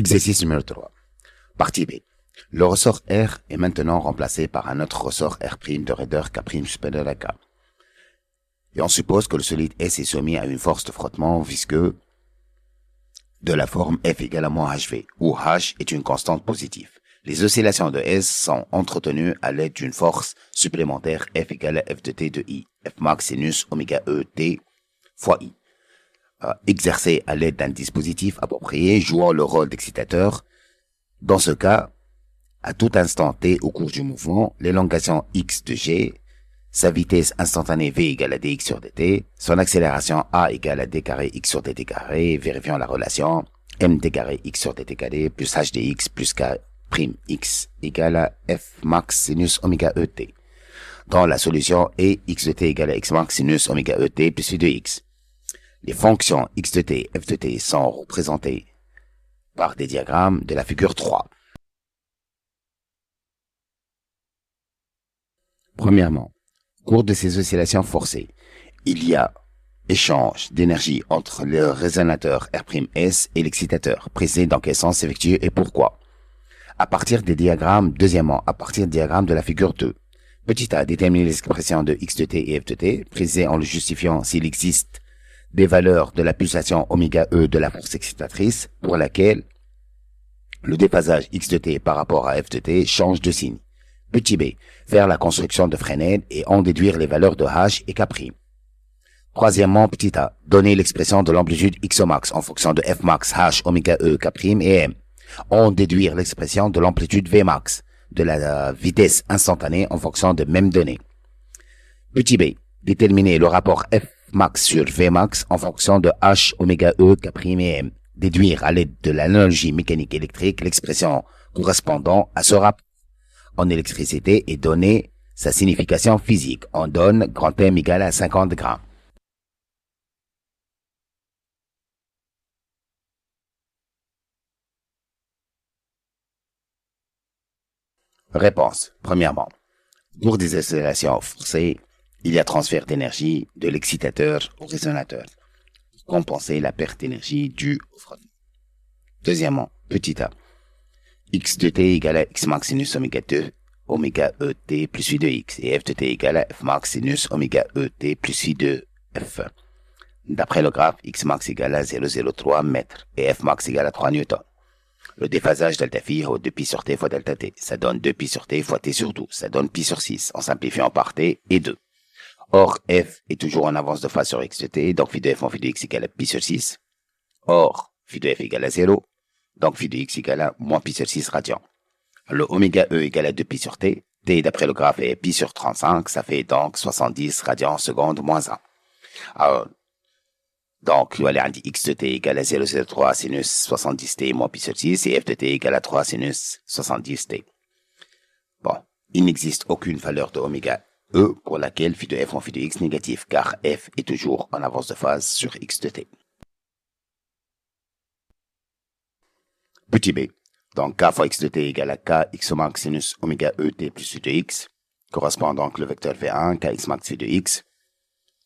Exercice numéro 3. Partie B. Le ressort R est maintenant remplacé par un autre ressort R' de raideur K' supérieur à K. Et on suppose que le solide S est soumis à une force de frottement visqueux de la forme F égale à moins HV, où H est une constante positive. Les oscillations de S sont entretenues à l'aide d'une force supplémentaire F égale à F de T de I, F max sinus oméga E T fois I, exercée à l'aide d'un dispositif approprié jouant le rôle d'excitateur. Dans ce cas, à tout instant T au cours du mouvement, l'élongation X de G, sa vitesse instantanée V égale à dx sur dt, son accélération A égale à d carré x sur dt carré, vérifions la relation md carré x sur dt carré plus h dx plus k prime x égale à f max sinus oméga et. Dans la solution E, x de t égale à x max sinus oméga et plus phi de x. Les fonctions x de t, f de t sont représentées par des diagrammes de la figure 3. Premièrement, au cours de ces oscillations forcées, il y a échange d'énergie entre le résonateur R'S et l'excitateur. Précisez dans quel sens s'effectue et pourquoi. À partir des diagrammes, deuxièmement, à partir des diagrammes de la figure 2. Petit a, déterminer l'expression de x de t et f de t, précisez en le justifiant s'il existe des valeurs de la pulsation oméga E de la force excitatrice pour laquelle le déphasage x de t par rapport à f de t change de signe. Petit b, faire la construction de Fresnel et en déduire les valeurs de h et k'. Troisièmement, petit a, donner l'expression de l'amplitude x au max en fonction de f max, h, oméga E, k' et m. En déduire l'expression de l'amplitude v max, de la vitesse instantanée en fonction de mêmes données. Petit b, déterminer le rapport f max sur v max en fonction de h, oméga E, k' et m. Déduire à l'aide de l'analogie mécanique électrique l'expression correspondant à ce rapport en électricité et donner sa signification physique. On donne grand M égale à 50 grammes. Réponse. Premièrement, pour des oscillations forcées, il y a transfert d'énergie de l'excitateur au résonateur pour compenser la perte d'énergie due au frottement. Deuxièmement, petit a, x de t égale à x max sinus oméga 2 oméga et plus phi de x et f de t égale à f max sinus oméga et plus phi de f. D'après le graphe, x max égale à 0,03 mètres et f max égale à 3 newtons. Le déphasage delta phi au 2pi sur t fois delta t, ça donne 2pi sur t fois t sur 12, ça donne pi sur 6, en simplifiant par t et 2. Or, f est toujours en avance de phase sur x de t, donc phi de f en phi de x égale à pi sur 6. Or, phi de f égale à 0, donc phi de x égale à moins pi sur 6 radians. Le oméga E égale à 2pi sur t, t d'après le graphe est pi sur 35, ça fait donc 70 radians seconde moins 1. Alors, donc, on dit x de t égale à 0,03 sinus 70t moins pi sur 6 et f de t égale à 3 sinus 70t. Bon, il n'existe aucune valeur de oméga E pour laquelle phi de f en phi de x négatif, car f est toujours en avance de phase sur x de t. Petit b, donc k fois x de t égale à k x au max sinus oméga e t plus phi de x, correspond donc le vecteur v1, kx max phi de x,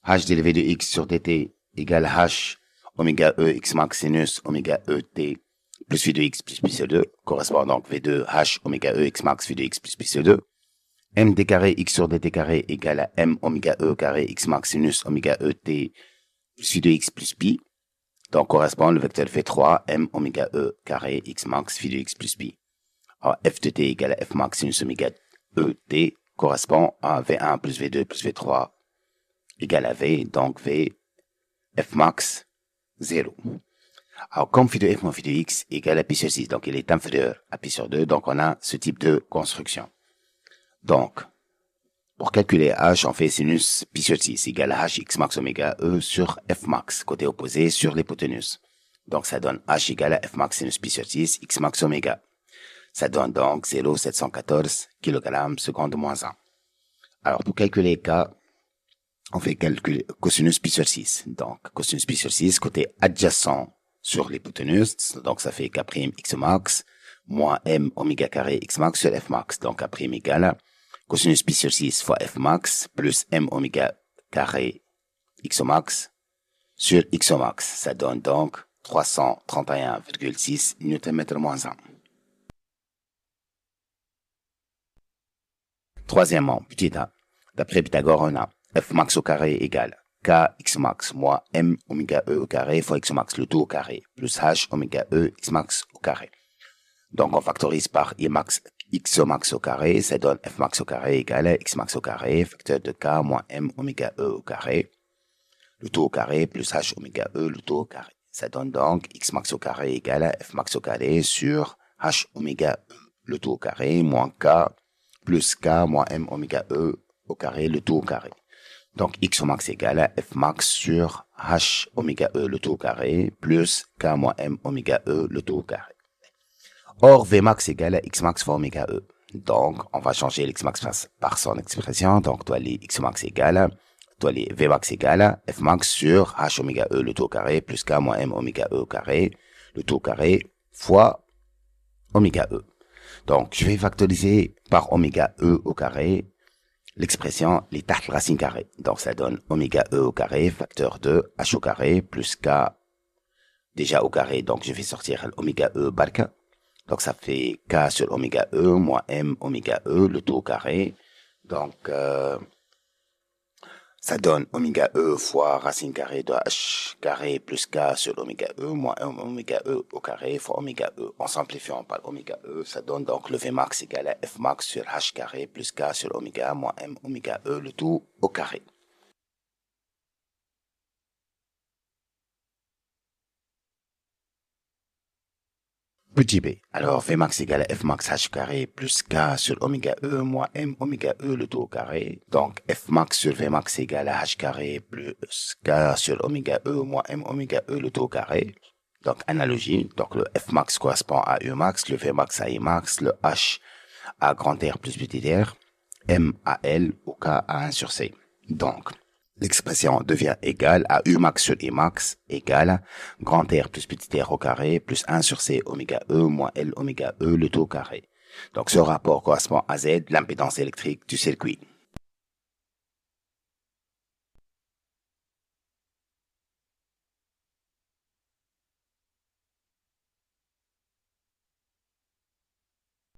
h dérivé de x sur dt égale h oméga e x max sinus oméga e t plus phi de x plus pi sur 2, correspond donc v2 h oméga e x max phi de x plus pi sur 2, md carré x sur dt carré égale à m oméga e carré x max sinus oméga e t plus phi de x plus pi, donc correspond le vecteur v3 m oméga e carré x max phi de x plus pi. Alors f de t égale à f max sinus oméga e t correspond à v1 plus v2 plus v3 égale à v, donc v f max 0. Alors comme phi de f moins phi de x égale à pi sur 6, donc il est inférieur à pi sur 2, donc on a ce type de construction. Donc, pour calculer h, on fait sinus pi sur 6 égale à h x max oméga e sur f max, côté opposé sur l'hypoténuse. Donc ça donne h égale à f max sinus pi sur 6 x max oméga. Ça donne donc 0,714 kg seconde moins 1. Alors pour calculer k, on fait calcul cosinus pi sur 6. Donc cosinus pi sur 6 côté adjacent sur l'hypoténuse, donc ça fait k' x max moins m oméga carré x max sur f max. Donc k' égale à cosinus pi sur 6 fois f max plus m oméga carré x max sur x max. Ça donne donc 331,6 Nm-1. Troisièmement, petit a. D'après Pythagore, on a f max au carré égale k x max moins m oméga e au carré fois x max le tout au carré plus h oméga e x max au carré. Donc on factorise par x max au carré, ça donne f max au carré égale x max au carré, facteur de k moins m oméga e au carré, le tout au carré plus h oméga e le tout au carré. Ça donne donc x max au carré égale f max au carré sur h oméga e le tout au carré moins k plus k moins m oméga e au carré le tout au carré. Donc x au max égale à f max sur h oméga e le tout au carré plus k moins m oméga e le tout au carré. Or v max égale à x max fois oméga e. Donc on va changer l'x max par son expression. Donc toi les x max égale, toi les v max égale à f max sur h oméga e le tout au carré plus k moins m oméga e au carré le tout au carré fois oméga e. Donc je vais factoriser par oméga e au carré l'expression les تحت racine carrée. Donc ça donne oméga e au carré facteur de h au carré plus k déjà au carré. Donc je vais sortir oméga e barka. Donc ça fait k sur oméga e moins m oméga e le tout au carré. Donc ça donne oméga e fois racine carrée de h carré plus k sur oméga e moins m oméga e au carré fois oméga e. En simplifiant par oméga e, ça donne donc le v max égale à f max sur h carré plus k sur oméga moins m oméga e le tout au carré. Petit b. Alors v max égale à f max h carré plus k sur oméga e moins m oméga e le tout au carré. Donc f max sur v max égale à h carré plus k sur oméga e moins m oméga e le tout au carré. Donc analogie, donc le f max correspond à u max, le v max à i max, le h à grand R plus petit r, m à l ou k à 1 sur c. Donc l'expression devient égale à u max sur i max égale grand R plus petit r au carré plus 1 sur c oméga e moins l oméga e le tout au carré. Donc ce rapport correspond à Z, l'impédance électrique du circuit.